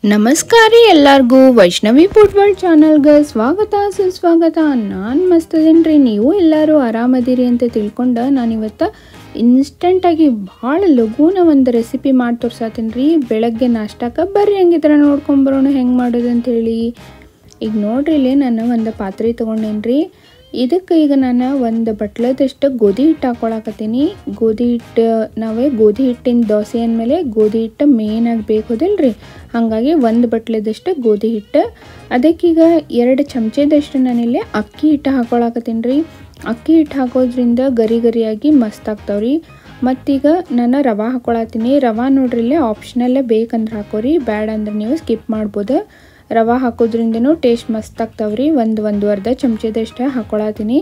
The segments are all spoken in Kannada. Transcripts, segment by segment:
ನಮಸ್ಕಾರ ರೀ ಎಲ್ಲರಿಗೂ ವೈಷ್ಣವಿ ಫುಡ್ ವರ್ಲ್ಡ್ ಚಾನಲ್ಗೆ ಸ್ವಾಗತ ಸುಸ್ವಾಗತ. ನಾನು ಮಸ್ತದೇನ್ರಿ, ನೀವು ಎಲ್ಲರೂ ಆರಾಮದಿರಿ ಅಂತ ತಿಳ್ಕೊಂಡು ನಾನಿವತ್ತು ಇನ್ಸ್ಟೆಂಟಾಗಿ ಭಾಳ ಲಘುನ ಒಂದು ರೆಸಿಪಿ ಮಾಡಿ ತೋರ್ಸಾತೀನಿ ರೀ. ಬೆಳಗ್ಗೆ ನಾಷ್ಟಕ್ಕೆ ಬರ್ರಿ ಹಂಗಿದ್ರೆ ನೋಡ್ಕೊಂಬರೋಣ ಹೆಂಗೆ ಮಾಡೋದು ಅಂಥೇಳಿ. ಈಗ ನೋಡ್ರಿ ಇಲ್ಲಿ ನಾನು ಒಂದು ಪಾತ್ರೆ ತೊಗೊಂಡೇನಿ ರೀ. ಇದಕ್ಕೆ ಈಗ ನಾನು ಒಂದು ಬಟ್ಲದಷ್ಟು ಗೋಧಿ ಹಿಟ್ಟು ಹಾಕ್ಕೊಳಕತ್ತೀನಿ. ಗೋಧಿ ಹಿಟ್ಟು ಗೋಧಿ ಹಿಟ್ಟಿನ ದೋಸೆ ಅಂದಮೇಲೆ ಗೋಧಿ ಹಿಟ್ಟು ಮೇನ್ ಆಗಿ ಬೇಕೋದಿಲ್ರಿ, ಹಾಗಾಗಿ ಒಂದು ಬಟ್ಲದಷ್ಟು ಗೋಧಿ ಹಿಟ್ಟು. ಅದಕ್ಕೀಗ 2 ಚಮಚದಷ್ಟು ನಾನಿಲ್ಲಿ ಅಕ್ಕಿ ಹಿಟ್ಟು ಹಾಕ್ಕೊಳಕತ್ತೀನಿ ರೀ. ಅಕ್ಕಿ ಹಿಟ್ಟು ಹಾಕೋದ್ರಿಂದ ಗರಿ ಗರಿಯಾಗಿ ಮಸ್ತ್ ಆಗ್ತಾವ್ರಿ. ಮತ್ತೀಗ ನಾನು ರವೆ ಹಾಕ್ಕೊಳತ್ತೀನಿ. ರವೆ ನೋಡ್ರಿ ಇಲ್ಲೇ ಆಪ್ಷನಲ್ಲೇ ಬೇಕಂದ್ರೆ ಹಾಕೋರಿ, ಬೇಡ ಅಂದ್ರೆ ನೀವು ಸ್ಕಿಪ್ ಮಾಡ್ಬೋದು. ರವೆ ಹಾಕೋದ್ರಿಂದನೂ ಟೇಸ್ಟ್ ಮಸ್ತ್ ಆಗ್ತಾವ್ರಿ. ಒಂದೂವರೆ ಚಮಚದಷ್ಟು ಹಾಕ್ಕೊಳತ್ತೀನಿ.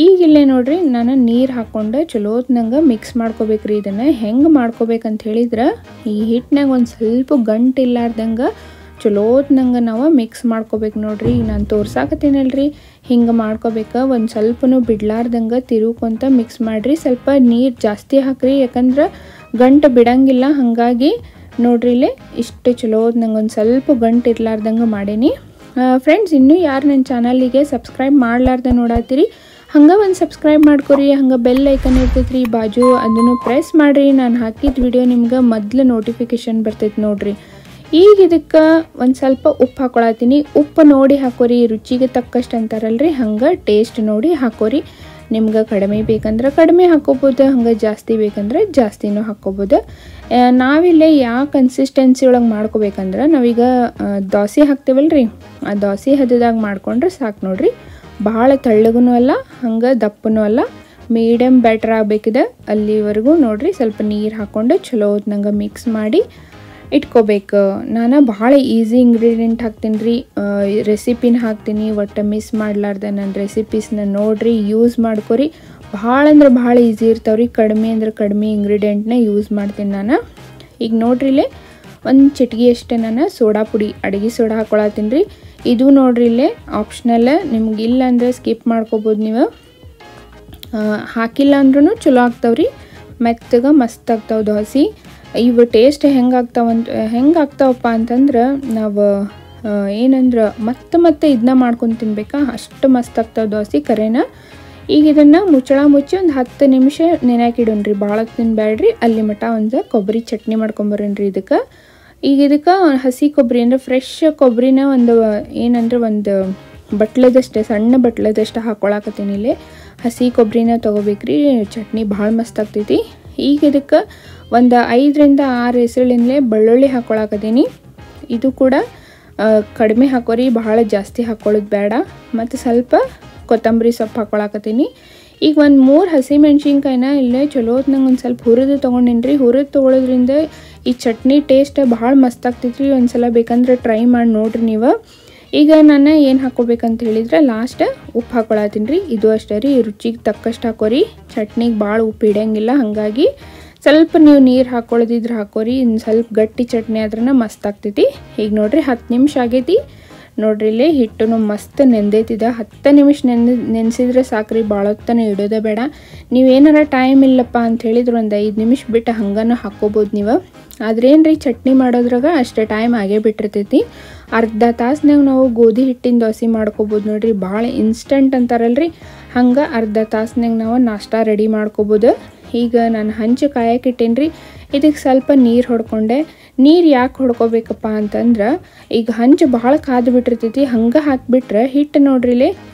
ಈಗ ಇಲ್ಲೇ ನೋಡ್ರಿ ನಾನು ನೀರು ಹಾಕ್ಕೊಂಡು ಚಲೋತ್ನಂಗೆ ಮಿಕ್ಸ್ ಮಾಡ್ಕೋಬೇಕ್ರಿ. ಇದನ್ನು ಹೆಂಗೆ ಮಾಡ್ಕೋಬೇಕಂತ ಹೇಳಿದ್ರೆ, ಈ ಹಿಟ್ಟಿನಾಗ ಒಂದು ಸ್ವಲ್ಪ ಗಂಟು ಇಲ್ಲಾರ್ದಂಗೆ ಚಲೋತ್ನಂಗೆ ನಾವು ಮಿಕ್ಸ್ ಮಾಡ್ಕೋಬೇಕು ನೋಡ್ರಿ. ಈಗ ನಾನು ತೋರ್ಸಾಕತ್ತೀನಲ್ರಿ, ಹಿಂಗೆ ಮಾಡ್ಕೋಬೇಕು. ಒಂದು ಸ್ವಲ್ಪನೂ ಬಿಡ್ಲಾರ್ದಂಗೆ ತಿರುಕೊಂತ ಮಿಕ್ಸ್ ಮಾಡಿರಿ. ಸ್ವಲ್ಪ ನೀರು ಜಾಸ್ತಿ ಹಾಕ್ರಿ, ಯಾಕಂದ್ರೆ ಗಂಟು ಬಿಡಂಗಿಲ್ಲ. ಹಾಗಾಗಿ ನೋಡ್ರಿ ಇಲ್ಲಿ ಇಷ್ಟು ಚಲೋ ನಂಗೆ ಒಂದು ಸ್ವಲ್ಪ ಗಂಟು ಇರ್ಲಾರ್ದಂಗೆ ಮಾಡೀನಿ. ಫ್ರೆಂಡ್ಸ್, ಇನ್ನೂ ಯಾರು ನನ್ನ ಚಾನಲಿಗೆ ಸಬ್ಸ್ಕ್ರೈಬ್ ಮಾಡ್ಲಾರ್ದೆ ನೋಡತ್ತೀರಿ, ಹಂಗೆ ಒಂದು ಸಬ್ಸ್ಕ್ರೈಬ್ ಮಾಡ್ಕೊರಿ. ಹಂಗೆ ಬೆಲ್ ಐಕನ್ ಇರ್ತೈತೆ ರೀ ಬಾಜು, ಅದನ್ನು ಪ್ರೆಸ್ ಮಾಡಿರಿ. ನಾನು ಹಾಕಿದ ವಿಡಿಯೋ ನಿಮ್ಗೆ ಮೊದಲು ನೋಟಿಫಿಕೇಷನ್ ಬರ್ತೈತೆ ನೋಡ್ರಿ. ಈಗ ಇದಕ್ಕೆ ಒಂದು ಸ್ವಲ್ಪ ಉಪ್ಪು ಹಾಕ್ಕೊಳತ್ತೀನಿ. ಉಪ್ಪು ನೋಡಿ ಹಾಕೋರಿ, ರುಚಿಗೆ ತಕ್ಕಷ್ಟು ಅಂತಾರಲ್ರಿ, ಹಂಗೆ ಟೇಸ್ಟ್ ನೋಡಿ ಹಾಕೋರಿ. ನಿಮ್ಗೆ ಕಡಿಮೆ ಬೇಕಂದ್ರೆ ಕಡಿಮೆ ಹಾಕ್ಕೋಬೋದು, ಹಂಗೆ ಜಾಸ್ತಿ ಬೇಕಂದ್ರೆ ಜಾಸ್ತಿನೂ ಹಾಕ್ಕೋಬೋದು. ನಾವಿಲ್ಲೇ ಯಾವ ಕನ್ಸಿಸ್ಟೆನ್ಸಿ ಒಳಗೆ ಮಾಡ್ಕೋಬೇಕಂದ್ರೆ, ನಾವೀಗ ದೋಸೆ ಹಾಕ್ತೇವಲ್ರಿ, ಆ ದೋಸೆ ಹದದಾಗ ಮಾಡ್ಕೊಂಡ್ರೆ ಸಾಕು ನೋಡ್ರಿ. ಭಾಳ ತೆಳ್ಳಗೂ ಅಲ್ಲ, ಹಂಗೆ ದಪ್ಪನೂ ಅಲ್ಲ, ಮೀಡಿಯಮ್ ಬ್ಯಾಟರ್ ಆಗಬೇಕಿದೆ. ಅಲ್ಲಿವರೆಗೂ ನೋಡ್ರಿ ಸ್ವಲ್ಪ ನೀರು ಹಾಕ್ಕೊಂಡು ಚಲೋ ನಂಗೆ ಮಿಕ್ಸ್ ಮಾಡಿ ಇಟ್ಕೋಬೇಕು. ನಾನು ಭಾಳ ಈಸಿ ಇಂಗ್ರೀಡಿಯೆಂಟ್ ಹಾಕ್ತೀನಿ ರೀ, ರೆಸಿಪಿನ ಹಾಕ್ತೀನಿ. ಒಟ್ಟು ಮಿಸ್ ಮಾಡಲಾರ್ದೆ ನನ್ನ ರೆಸಿಪೀಸ್ನ ನೋಡಿರಿ, ಯೂಸ್ ಮಾಡ್ಕೊರಿ. ಭಾಳ ಅಂದ್ರೆ ಭಾಳ ಈಸಿ ಇರ್ತಾವ್ರಿ. ಕಡಿಮೆ ಅಂದ್ರೆ ಕಡಿಮೆ ಇಂಗ್ರೀಡಿಯೆಂಟ್ನ ಯೂಸ್ ಮಾಡ್ತೀನಿ ನಾನು. ಈಗ ನೋಡ್ರಿ ಇಲ್ಲೇ ಒಂದು ಚಿಟಿಗೆಯಷ್ಟು ನಾನು ಸೋಡಾ ಪುಡಿ, ಅಡುಗೆ ಸೋಡಾ ಹಾಕ್ಕೊಳತ್ತೀನಿ ರೀ. ಇದು ನೋಡ್ರಿ ಇಲ್ಲೇ ಆಪ್ಷನಲ್, ನಿಮ್ಗೆ ಇಲ್ಲ ಅಂದರೆ ಸ್ಕಿಪ್ ಮಾಡ್ಕೋಬೋದು ನೀವು. ಹಾಕಿಲ್ಲ ಅಂದ್ರೂ ಚಲೋ ಆಗ್ತಾವ್ರಿ, ಮೆತ್ತಗೆ ಮಸ್ತ್ ಆಗ್ತಾವೆ ದೋಸೆ. ಇವು ಟೇಸ್ಟ್ ಹೆಂಗಾಗ್ತಾವಪ್ಪ ಅಂತಂದ್ರೆ, ನಾವು ಏನಂದ್ರೆ ಮತ್ತೆ ಇದನ್ನ ಮಾಡ್ಕೊಂಡು ತಿನ್ಬೇಕಾ, ಅಷ್ಟು ಮಸ್ತ್ ಆಗ್ತಾವೆ ದೋಸೆ ಕರೆನ. ಈಗ ಇದನ್ನು ಮುಚ್ಚಿ ಒಂದು 10 ನಿಮಿಷ ನೆನೆಯಾಕಿಡೋಣ್ರಿ, ಭಾಳ ತಿನ್ಬೇಡ್ರಿ. ಅಲ್ಲಿ ಮಟ ಒಂದು ಕೊಬ್ಬರಿ ಚಟ್ನಿ ಮಾಡ್ಕೊಂಬರೋಣ್ರಿ ಇದಕ್ಕೆ. ಈಗ ಇದಕ್ಕೆ ಹಸಿ ಕೊಬ್ಬರಿ ಅಂದರೆ ಫ್ರೆಶ್ ಕೊಬ್ಬರಿನ ಒಂದು ಬಟ್ಲದಷ್ಟು, ಸಣ್ಣ ಬಟ್ಲದಷ್ಟು ಹಾಕ್ಕೊಳಕತ್ತೀನಿ. ಇಲ್ಲಿ ಹಸಿ ಕೊಬ್ಬರಿನ ತೊಗೋಬೇಕ್ರಿ, ಚಟ್ನಿ ಭಾಳ ಮಸ್ತ್ ಆಗ್ತೈತಿ. ಈಗ ಇದಕ್ಕೆ ಒಂದು 5ರಿಂದ 6 ಹೆಸರಿನಿಂದಲೇ ಬೆಳ್ಳುಳ್ಳಿ ಹಾಕ್ಕೊಳಕತ್ತೀನಿ. ಇದು ಕೂಡ ಕಡಿಮೆ ಹಾಕೋರಿ, ಭಾಳ ಜಾಸ್ತಿ ಹಾಕ್ಕೊಳ್ಳೋದು ಬೇಡ. ಮತ್ತು ಸ್ವಲ್ಪ ಕೊತ್ತಂಬರಿ ಸೊಪ್ಪು ಹಾಕ್ಕೊಳಕತ್ತೀನಿ. ಈಗ ಒಂದು 3 ಹಸಿಮೆಣ್ಸಿನ್ಕಾಯಿನ ಇಲ್ಲೇ ಚಲೋತ್ನಂಗೆ ಒಂದು ಸ್ವಲ್ಪ ಹುರಿದು ತೊಗೊಂಡಿನಿ ರೀ. ಹುರಿದು ತೊಗೊಳೋದ್ರಿಂದ ಈ ಚಟ್ನಿ ಟೇಸ್ಟ್ ಭಾಳ ಮಸ್ತ್ ಆಗ್ತೈತಿ ರೀ. ಒಂದು ಸಲ ಬೇಕಂದ್ರೆ ಟ್ರೈ ಮಾಡಿ ನೋಡ್ರಿ ನೀವು. ಈಗ ನಾನು ಏನು ಹಾಕ್ಕೋಬೇಕಂತ ಹೇಳಿದ್ರೆ, ಲಾಸ್ಟ್ ಉಪ್ಪು ಹಾಕ್ಕೊಳತ್ತೀನಿ ರೀ. ಇದು ಅಷ್ಟೇ ರೀ, ರುಚಿಗೆ ತಕ್ಕಷ್ಟು ಹಾಕೋರಿ. ಚಟ್ನಿಗೆ ಭಾಳ ಉಪ್ಪು ಇಡಂಗಿಲ್ಲ, ಹಾಗಾಗಿ ಸ್ವಲ್ಪ ನೀವು ನೀರು ಹಾಕ್ಕೊಳ್ಳೋದಿದ್ರೆ ಹಾಕೋರಿ. ಇನ್ನು ಸ್ವಲ್ಪ ಗಟ್ಟಿ ಚಟ್ನಿ ಆದ್ರೂ ಮಸ್ತ್ ಆಗ್ತೈತಿ. ಈಗ ನೋಡ್ರಿ 10 ನಿಮಿಷ ಆಗೈತಿ. ನೋಡ್ರಿ ಇಲ್ಲಿ ಹಿಟ್ಟು ಮಸ್ತ್ ನೆಂದೈತಿದೆ. 10 ನಿಮಿಷ ನೆನೆಸಿದ್ರೆ ಸಾಕ್ರಿ, ಭಾಳ ಹೊತ್ತನೇ ಇಡೋದೇ ಬೇಡ. ನೀವೇನಾರ ಟೈಮ್ ಇಲ್ಲಪ್ಪ ಅಂತ ಹೇಳಿದ್ರೆ ಒಂದು 5 ನಿಮಿಷ ಬಿಟ್ಟು ಹಂಗನೂ ಹಾಕ್ಕೋಬೋದು ನೀವು. ಆದ್ರೇನು ರೀ, ಚಟ್ನಿ ಮಾಡೋದ್ರಾಗ ಅಷ್ಟೇ ಟೈಮ್ ಆಗೇ ಬಿಟ್ಟಿರ್ತೈತಿ. ಅರ್ಧ ತಾಸ್ನಾಗ ನಾವು ಗೋಧಿ ಹಿಟ್ಟಿನ ದೋಸೆ ಮಾಡ್ಕೋಬೋದು ನೋಡ್ರಿ. ಭಾಳ ಇನ್ಸ್ಟಂಟ್ ಅಂತಾರಲ್ರಿ, ಹಂಗೆ ಅರ್ಧ ತಾಸ್ನಾಗ ನಾವು ನಾಷ್ಟ ರೆಡಿ ಮಾಡ್ಕೋಬೋದು. ಈಗ ನಾನು ಹಂಚು ಕಾಯಕ್ಕೆ ಇಟ್ಟೇನಿ ರೀ. ಇದಕ್ಕೆ ಸ್ವಲ್ಪ ನೀರು ಹೊಡ್ಕೊಂಡೆ. ನೀರು ಯಾಕೆ ಹೊಡ್ಕೋಬೇಕಪ್ಪ ಅಂತಂದ್ರೆ, ಈಗ ಹಂಚು ಭಾಳ ಕಾದು ಬಿಟ್ಟಿರ್ತೈತಿ, ಹಂಗೆ ಹಾಕಿಬಿಟ್ರೆ ಹಿಟ್ಟು ನೋಡ್ರಿ ಇಲ್ಲಿ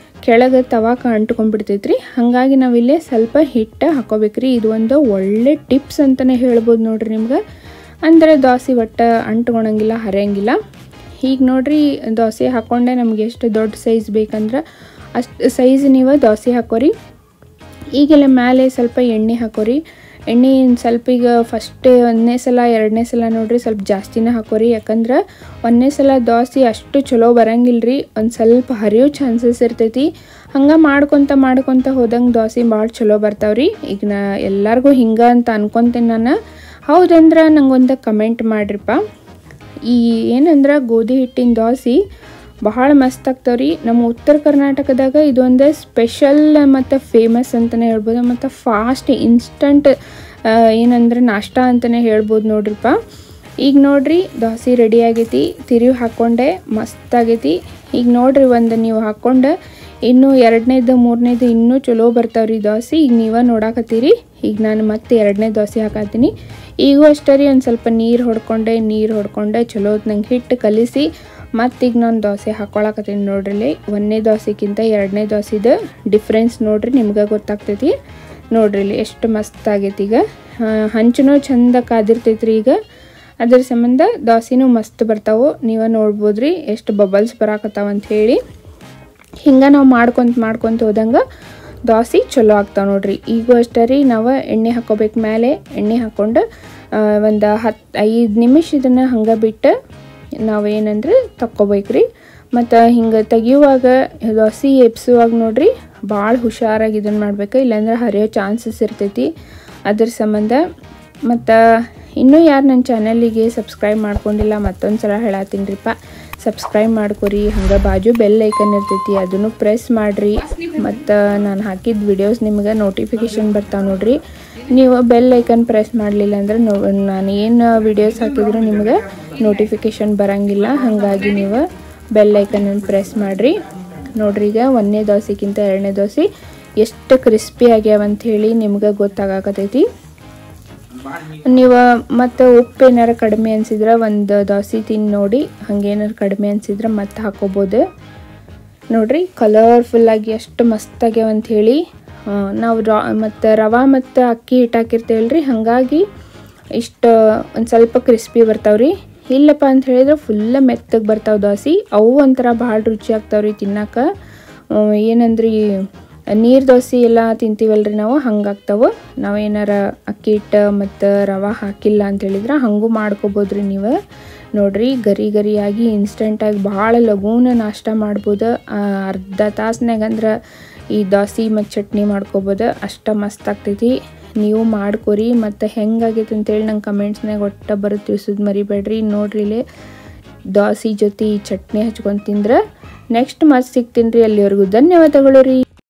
ಕೆಳಗೆ ತವಾಕ ಅಂಟ್ಕೊಂಡ್ಬಿಡ್ತೈತಿ ರೀ. ಹಾಗಾಗಿ ನಾವಿಲ್ಲೇ ಸ್ವಲ್ಪ ಹಿಟ್ಟು ಹಾಕೋಬೇಕ್ರಿ. ಇದು ಒಂದು ಒಳ್ಳೆ ಟಿಪ್ಸ್ ಅಂತಲೇ ಹೇಳ್ಬೋದು ನೋಡ್ರಿ ನಿಮ್ಗೆ. ಅಂದರೆ ದೋಸೆ ಒಟ್ಟು ಅಂಟ್ಕೊಳಂಗಿಲ್ಲ, ಹರಿಯಂಗಿಲ್ಲ. ಈಗ ನೋಡ್ರಿ ದೋಸೆ ಹಾಕ್ಕೊಂಡೆ, ನಮ್ಗೆ ಎಷ್ಟು ದೊಡ್ಡ ಸೈಜ್ ಬೇಕಂದ್ರೆ ಅಷ್ಟು ಸೈಜ್ ನೀವು ದೋಸೆ ಹಾಕೋರಿ. ಈಗೆಲ್ಲ ಮೇಲೆ ಸ್ವಲ್ಪ ಎಣ್ಣೆ ಹಾಕೋರಿ. ಎಣ್ಣೆ ಸ್ವಲ್ಪ ಈಗ ಫಸ್ಟ್ 1ನೇ ಸಲ 2ನೇ ಸಲ ನೋಡ್ರಿ ಸ್ವಲ್ಪ ಜಾಸ್ತಿನೇ ಹಾಕೋರಿ. ಯಾಕಂದ್ರೆ 1ನೇ ಸಲ ದೋಸೆ ಅಷ್ಟು ಚಲೋ ಬರಂಗಿಲ್ಲ ರೀ, ಒಂದು ಸ್ವಲ್ಪ ಹರಿಯೋ ಚಾನ್ಸಸ್ ಇರ್ತೈತಿ. ಹಂಗೆ ಮಾಡ್ಕೊತ ಹೋದಂಗೆ ದೋಸೆ ಭಾಳ ಚಲೋ ಬರ್ತಾವ್ರಿ. ಈಗ ಎಲ್ಲರಿಗೂ ಹಿಂಗೆ ಅಂತ ಅನ್ಕೊತೀನಿ ನಾನು. ಹೌದಂದ್ರೆ ನಂಗೊಂದು ಕಮೆಂಟ್ ಮಾಡಿರಿಪ್ಪ. ಈ ಏನಂದ್ರೆ ಗೋಧಿ ಹಿಟ್ಟಿನ ದೋಸೆ ಭಾಳ ಮಸ್ತ್ ಆಗ್ತಾವ್ರಿ. ನಮ್ಮ ಉತ್ತರ ಕರ್ನಾಟಕದಾಗ ಇದೊಂದು ಸ್ಪೆಷಲ್ ಮತ್ತು ಫೇಮಸ್ ಅಂತಲೇ ಹೇಳ್ಬೋದು. ಮತ್ತು ಫಾಸ್ಟ್ ಇನ್ಸ್ಟಂಟ್ ಏನಂದ್ರೆ ನಾಷ್ಟ ಅಂತಲೇ ಹೇಳ್ಬೋದು ನೋಡ್ರಿಪ್ಪ. ಈಗ ನೋಡ್ರಿ ದೋಸೆ ರೆಡಿ ಆಗೈತಿ, ತಿರುವಿ ಹಾಕ್ಕೊಂಡೆ ಮಸ್ತಾಗೈತಿ. ಈಗ ನೋಡ್ರಿ ಒಂದು ನೀವು ಹಾಕ್ಕೊಂಡು ಇನ್ನು ಎರಡನೇದು ಮೂರನೇದು ಇನ್ನೂ ಚಲೋ ಬರ್ತಾವ್ರಿ ದೋಸೆ. ಈಗ ನೀವು ನೋಡಾಕತ್ತೀರಿ. ಈಗ ನಾನು ಮತ್ತೆ ಎರಡನೇ ದೋಸೆ ಹಾಕತ್ತೀನಿ. ಈಗೂ ಅಷ್ಟೇ ರೀ, ಒಂದು ಸ್ವಲ್ಪ ನೀರು ಹೊಡ್ಕೊಂಡೆ ಚಲೋ ನಂಗೆ ಹಿಟ್ಟು ಕಲಿಸಿ ಮತ್ತೀಗ ನಾನು ದೋಸೆ ಹಾಕ್ಕೊಳಕತ್ತೀನಿ. ನೋಡ್ರಿ ಒಂದನೇ ದೋಸೆಗಿಂತ ಎರಡನೇ ದೋಸೆದು ಡಿಫ್ರೆನ್ಸ್ ನೋಡ್ರಿ, ನಿಮ್ಗೆ ಗೊತ್ತಾಗ್ತೈತಿ. ನೋಡ್ರಿ ಎಷ್ಟು ಮಸ್ತ್ ಆಗೈತಿ. ಈಗ ಹಂಚನೂ ಚಂದ ಕಾದಿರ್ತೈತ್ರಿ. ಈಗ ಅದ್ರ ಸಂಬಂಧ ದೋಸೆನೂ ಮಸ್ತ್ ಬರ್ತಾವೆ. ನೀವು ನೋಡ್ಬೋದ್ರಿ ಎಷ್ಟು ಬಬಲ್ಸ್ ಬರಾಕತ್ತಾವ ಅಂತ ಹೇಳಿ. ಹಿಂಗೆ ನಾವು ಮಾಡ್ಕೊಂತ ಹೋದಂಗೆ ದೋಸೆ ಚಲೋ ಆಗ್ತಾವೆ ನೋಡ್ರಿ. ಈಗೂ ಅಷ್ಟೇ ರೀ, ನಾವು ಎಣ್ಣೆ ಹಾಕ್ಕೋಬೇಕು. ಮೇಲೆ ಎಣ್ಣೆ ಹಾಕ್ಕೊಂಡು ಒಂದು 5 ನಿಮಿಷ ಇದನ್ನು ಹಂಗೆ ಬಿಟ್ಟು ನಾವೇನಂದ್ರೆ ತಕ್ಕೋಬೇಕ್ರಿ. ಮತ್ತು ಹಿಂಗೆ ತೆಗಿಯುವಾಗ ದೋಸೆ ಎಬ್ಸುವಾಗ ನೋಡ್ರಿ ಭಾಳ ಹುಷಾರಾಗಿ ಇದನ್ನು ಮಾಡ್ಬೇಕು, ಇಲ್ಲಾಂದ್ರೆ ಹರಿಯೋ ಚಾನ್ಸಸ್ ಇರ್ತೈತಿ. ಅದ್ರ ಸಂಬಂಧ ಮತ್ತು ಇನ್ನೂ ಯಾರು ನನ್ನ ಚಾನಲಿಗೆ ಸಬ್ಸ್ಕ್ರೈಬ್ ಮಾಡ್ಕೊಂಡಿಲ್ಲ ಮತ್ತೊಂದು ಸಲ ಹೇಳತ್ತೀನಿ ರೀಪ್ಪ, ಸಬ್ಸ್ಕ್ರೈಬ್ ಮಾಡ್ಕೊರಿ. ಹಂಗೆ ಬಾಜು ಬೆಲ್ ಐಕನ್ ಇರ್ತೈತಿ, ಅದನ್ನು ಪ್ರೆಸ್ ಮಾಡಿರಿ. ಮತ್ತು ನಾನು ಹಾಕಿದ ವಿಡಿಯೋಸ್ ನಿಮ್ಗೆ ನೋಟಿಫಿಕೇಷನ್ ಬರ್ತಾವೆ ನೋಡ್ರಿ. ನೀವು ಬೆಲ್ ಐಕನ್ ಪ್ರೆಸ್ ಮಾಡಲಿಲ್ಲ ಅಂದ್ರೆ ನಾನು ಏನು ವಿಡಿಯೋಸ್ ಹಾಕಿದ್ರು ನಿಮ್ಗೆ ನೋಟಿಫಿಕೇಷನ್ ಬರೋಂಗಿಲ್ಲ. ಹಾಗಾಗಿ ನೀವು ಬೆಲ್ ಐಕನನ್ನು ಪ್ರೆಸ್ ಮಾಡಿರಿ. ನೋಡ್ರಿ ಈಗ ಒಂದನೇ ದೋಸೆಗಿಂತ ಎರಡನೇ ದೋಸೆ ಎಷ್ಟು ಕ್ರಿಸ್ಪಿ ಆಗ್ಯಾವಂಥೇಳಿ ನಿಮ್ಗೆ ಗೊತ್ತಾಗತೈತಿ. ನೀವು ಮತ್ತು ಉಪ್ಪು ಏನಾರು ಕಡಿಮೆ ಅನಿಸಿದ್ರೆ ಒಂದು ದೋಸೆ ತಿಂದು ನೋಡಿ, ಹಂಗೇನಾರು ಕಡಿಮೆ ಅನಿಸಿದ್ರೆ ಮತ್ತೆ ಹಾಕ್ಕೋಬೋದು. ನೋಡ್ರಿ ಕಲರ್ಫುಲ್ಲಾಗಿ ಎಷ್ಟು ಮಸ್ತ್ ಆಗ್ಯಾವಂಥೇಳಿ. ನಾವು ಮತ್ತು ರವೆ ಮತ್ತು ಅಕ್ಕಿ ಹಿಟ್ಟು ಹಾಕಿರ್ತೇವಲ್ರಿ, ಹಾಗಾಗಿ ಇಷ್ಟು ಒಂದು ಸ್ವಲ್ಪ ಕ್ರಿಸ್ಪಿ ಬರ್ತಾವ್ರಿ. ಇಲ್ಲಪ್ಪ ಅಂತ ಹೇಳಿದ್ರೆ ಫುಲ್ಲ ಮೆತ್ತಗೆ ಬರ್ತಾವೆ ದೋಸೆ. ಅವು ಒಂಥರ ಭಾಳ ರುಚಿ ಆಗ್ತಾವ್ರಿ ತಿನ್ನಕ್ಕೆ. ಏನಂದ್ರಿ ನೀರು ದೋಸೆ ಎಲ್ಲ ತಿಂತೀವಲ್ರಿ ನಾವು, ಹಂಗಾಗ್ತಾವೆ. ನಾವೇನಾರ ಅಕ್ಕಿ ಹಿಟ್ಟು ಮತ್ತು ರವೆ ಹಾಕಿಲ್ಲ ಅಂತ ಹೇಳಿದ್ರೆ ಹಂಗೂ ಮಾಡ್ಕೋಬೋದ್ರಿ ನೀವು. ನೋಡ್ರಿ ಗರಿಯಾಗಿ ಇನ್ಸ್ಟೆಂಟಾಗಿ ಭಾಳ ಲಘೂನ ನಾಷ್ಟ ಮಾಡ್ಬೋದು. ಅರ್ಧ ತಾಸ್ನಾಗಂದ್ರೆ ಈ ದೋಸೆ ಮತ್ತು ಚಟ್ನಿ ಮಾಡ್ಕೋಬೋದು. ಅಷ್ಟು ಮಸ್ತ್ ಆಗ್ತೈತಿ. ನೀವು ಮಾಡ್ಕೊರಿ. ಮತ್ತು ಹೆಂಗಾಗೈತೆ ಅಂತೇಳಿ ನಂಗೆ ಕಮೆಂಟ್ಸ್ನಾಗ ಒಟ್ಟು ಬರೋದು ತಿಳಿಸೋದು ಮರಿಬೇಡ್ರಿ. ನೋಡ್ರಿ ಇಲ್ಲಿ ದೋಸೆ ಜೊತೆ ಈ ಚಟ್ನಿ ಹಚ್ಕೊಂಡು ತಿಂದ್ರೆ ನೆಕ್ಸ್ಟ್ ಮತ್ತೆ ಸಿಗ್ತೀನಿ ರೀ. ಅಲ್ಲಿವರೆಗೂ ಧನ್ಯವಾದಗಳು ರೀ.